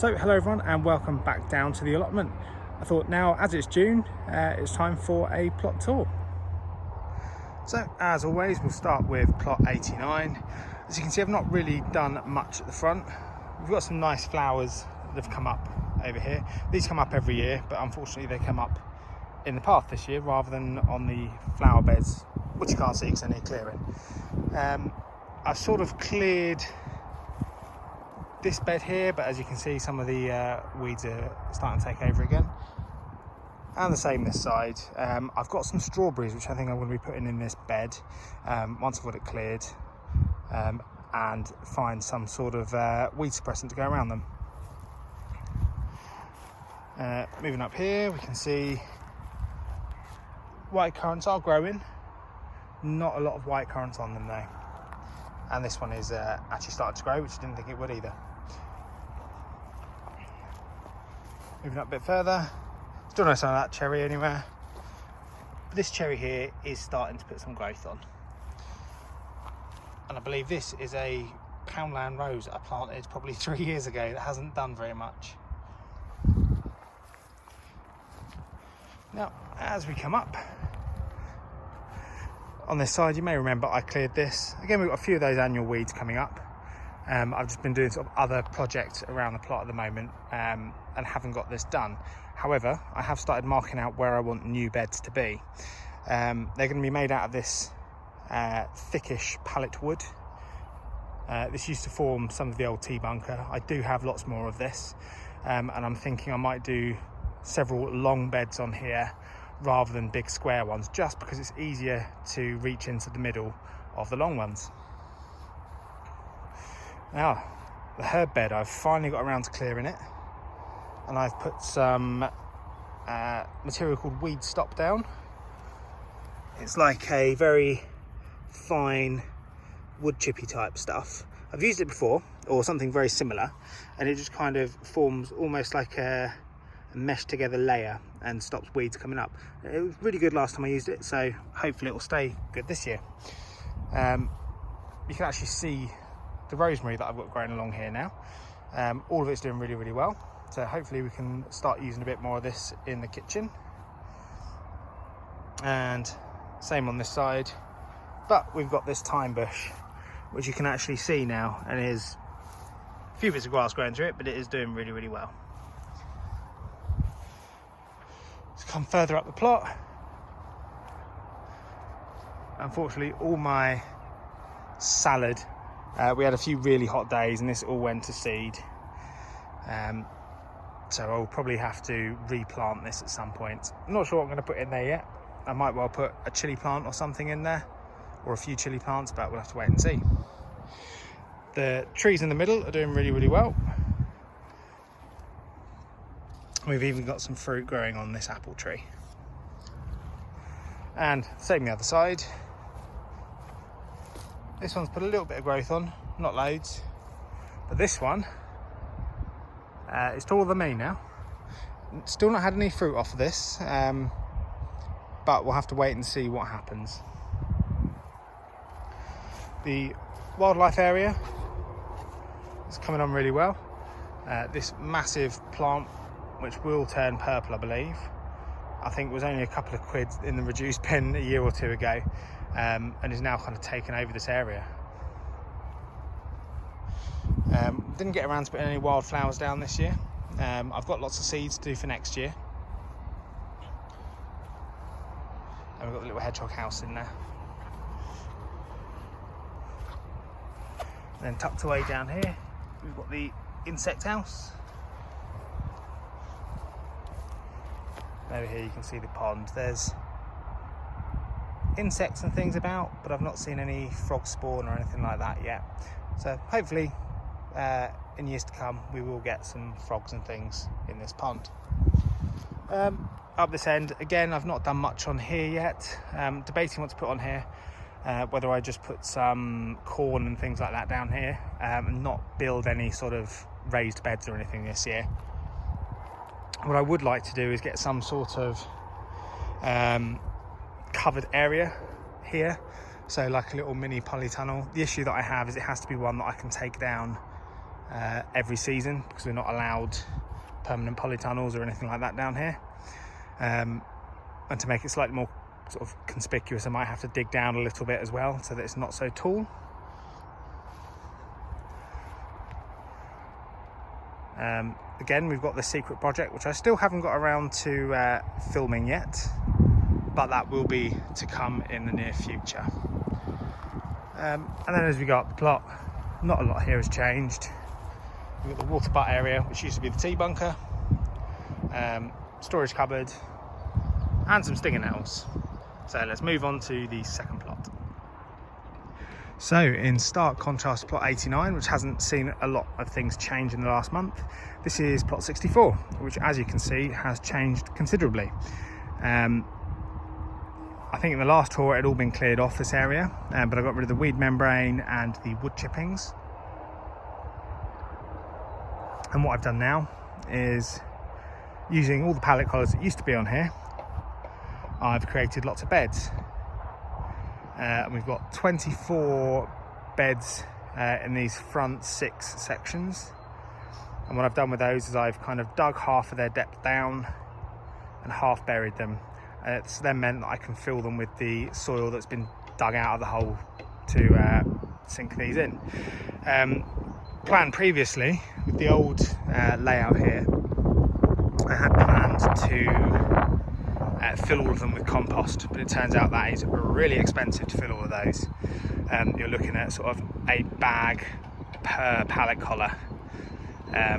So hello everyone and welcome back down to the allotment. I thought now as it's June it's time for a plot tour. So as always we'll start with plot 89. As you can see I've not really done much at the front. We've got some nice flowers that have come up over here. These come up every year but unfortunately they come up in the path this year rather than on the flower beds, which you can't see because they're near clearing. I've sort of cleared this bed here, but as you can see some of the weeds are starting to take over again, and the same this side. I've got some strawberries which I think I'm going to be putting in this bed once I've got it cleared, and find some sort of weed suppressant to go around them. Moving up here we can see white currants are growing, not a lot of white currants on them though, and this one is actually started to grow, which I didn't think it would either. Moving up a bit further, still no sign of that cherry anywhere, but this cherry here is starting to put some growth on, and I believe this is a Poundland rose that I planted probably 3 years ago that hasn't done very much. Now as we come up on this side, you may remember I cleared this. Again, we've got a few of those annual weeds coming up. I've just been doing sort of other projects around the plot at the moment and haven't got this done. However, I have started marking out where I want new beds to be. They're going to be made out of this thickish pallet wood. This used to form some of the old tea bunker. I do have lots more of this, and I'm thinking I might do several long beds on here rather than big square ones, just because it's easier to reach into the middle of the long ones. Now, the herb bed, I've finally got around to clearing it, and I've put some material called weed stop down. It's like a very fine wood chippy type stuff. I've used it before, or something very similar, and it just kind of forms almost like a meshed together layer and stops weeds coming up. It was really good last time I used it, so hopefully it will stay good this year. You can actually see the rosemary that I've got growing along here now. All of it's doing really, really well, so hopefully we can start using a bit more of this in the kitchen. And same on this side, but we've got this thyme bush which you can actually see now, and there's a few bits of grass growing through it, but it is doing really, really well. Come further up the plot. Unfortunately all my salad, we had a few really hot days and this all went to seed, so I'll probably have to replant this at some point. I'm not sure what I'm going to put in there yet. I might well put a chilli plant or something in there, or a few chilli plants, but we'll have to wait and see. The trees in the middle are doing really, really well. We've even got some fruit growing on this apple tree. And same the other side. This one's put a little bit of growth on, not loads, but this one is taller than me now. Still not had any fruit off of this, but we'll have to wait and see what happens. The wildlife area is coming on really well. This massive plant, which will turn purple I believe, I think was only a couple of quid in the reduced bin a year or two ago, and is now kind of taken over this area. Didn't get around to putting any wildflowers down this year. I've got lots of seeds to do for next year, and we've got the little hedgehog house in there. And then tucked away down here we've got the insect house. Over here you can see the pond. There's insects and things about, but I've not seen any frog spawn or anything like that yet. So hopefully in years to come we will get some frogs and things in this pond. Up this end, again, I've not done much on here yet. Debating what to put on here, whether I just put some corn and things like that down here, and not build any sort of raised beds or anything this year. What I would like to do is get some sort of covered area here, so like a little mini polytunnel. The issue that I have is it has to be one that I can take down every season, because we're not allowed permanent polytunnels or anything like that down here. And to make it slightly more sort of conspicuous, I might have to dig down a little bit as well so that it's not so tall. Again, we've got the secret project, which I still haven't got around to filming yet, but that will be to come in the near future. And then as we go up the plot, not a lot here has changed. We've got the water butt area, which used to be the tea bunker, storage cupboard, and some stinger nettles. So let's move on to the second plot. So in stark contrast to plot 89, which hasn't seen a lot of things change in the last month, this is plot 64, which, as you can see, has changed considerably. I think in the last tour it had all been cleared off this area, but I got rid of the weed membrane and the wood chippings. And what I've done now is, using all the pallet collars that used to be on here, I've created lots of beds. And we've got 24 beds in these front 6 sections. And what I've done with those is I've kind of dug half of their depth down and half buried them. It's then meant that I can fill them with the soil that's been dug out of the hole to sink these in. Planned previously with the old layout here, I had planned to fill all of them with compost, but it turns out that is really expensive to fill all of those. You're looking at sort of a bag per pallet collar,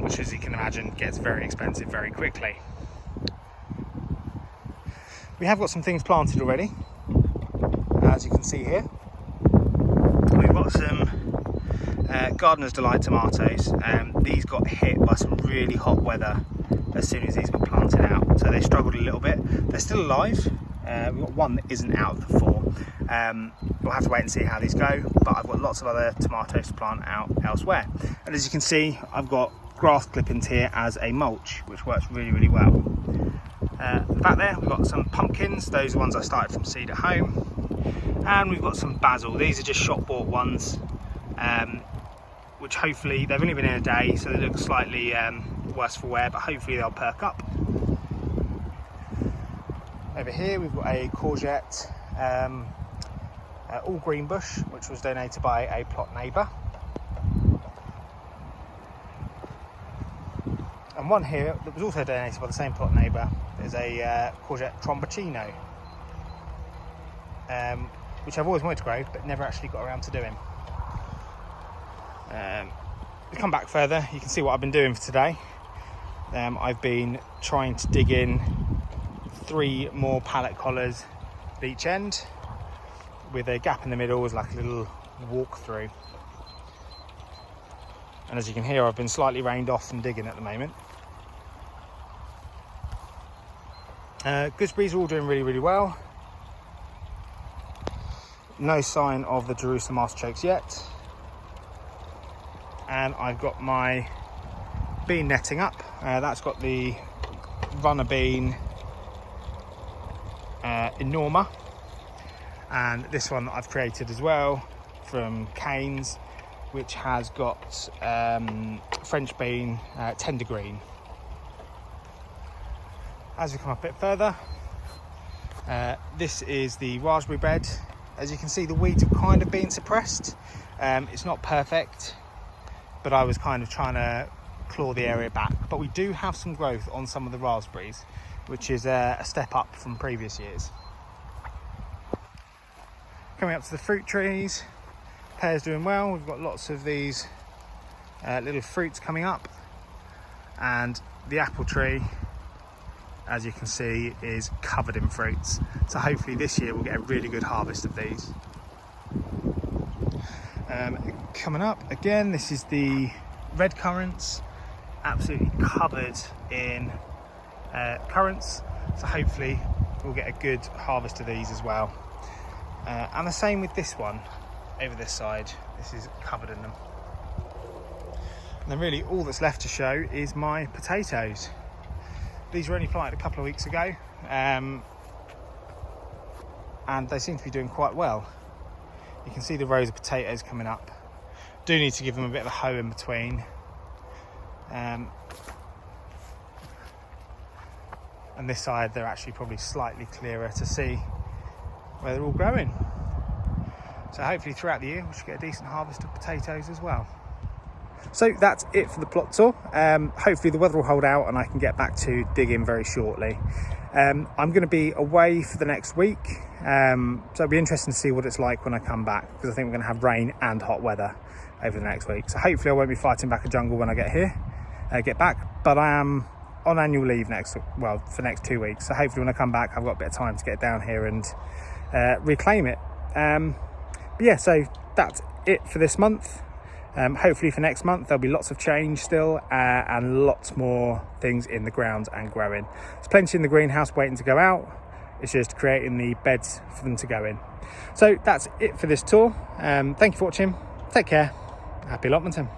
which, as you can imagine, gets very expensive very quickly. We have got some things planted already, as you can see here. We've got some Gardener's Delight tomatoes. These got hit by some really hot weather as soon as these were planted out, so they struggled a little bit. They're still alive. We've got one that isn't out of the 4. We'll have to wait and see how these go, but I've got lots of other tomatoes to plant out elsewhere. And as you can see, I've got grass clippings here as a mulch, which works really, really well. Back there we've got some pumpkins. Those are ones I started from seed at home. And we've got some basil. These are just shop bought ones, which hopefully, they've only been in a day, so they look slightly worse for wear, but hopefully they'll perk up. Over here we've got a courgette all green bush, which was donated by a plot neighbour. And one here that was also donated by the same plot neighbour is a courgette tromboncino, which I've always wanted to grow but never actually got around to doing. We come back further, you can see what I've been doing for today. I've been trying to dig in 3 more pallet collars at each end, with a gap in the middle as like a little walk through. And as you can hear, I've been slightly rained off from digging at the moment. Gooseberries are all doing really, really well. No sign of the Jerusalem artichokes yet. And I've got my bean netting up. That's got the runner bean Enorma, and this one that I've created as well from Canes, which has got French bean tender green. As we come up a bit further, this is the raspberry bed. As you can see, the weeds have kind of been suppressed. It's not perfect, but I was kind of trying to claw the area back. But we do have some growth on some of the raspberries, which is a step up from previous years. Coming up to the fruit trees, pears doing well. We've got lots of these little fruits coming up, and the apple tree, as you can see, is covered in fruits. So hopefully this year we'll get a really good harvest of these. Coming up again, this is the red currants, absolutely covered in currants. So hopefully we'll get a good harvest of these as well. And the same with this one over this side. This is covered in them. And then really all that's left to show is my potatoes. These were only planted a couple of weeks ago, and they seem to be doing quite well. You can see the rows of potatoes coming up. Do need to give them a bit of a hoe in between, And this side they're actually probably slightly clearer to see where they're all growing. So hopefully throughout the year we should get a decent harvest of potatoes as well. So that's it for the plot tour. Hopefully the weather will hold out and I can get back to digging very shortly. I'm going to be away for the next week, so it'll be interesting to see what it's like when I come back, because I think we're going to have rain and hot weather over the next week. So hopefully I won't be fighting back a jungle when I get back, but I am on annual leave for the next 2 weeks. So hopefully when I come back I've got a bit of time to get down here and reclaim it. But yeah, so that's it for this month. Hopefully for next month there'll be lots of change still, and lots more things in the ground and growing. There's plenty in the greenhouse waiting to go out. It's just creating the beds for them to go in. So that's it for this tour. Thank you for watching. Take care. Happy allotmenting.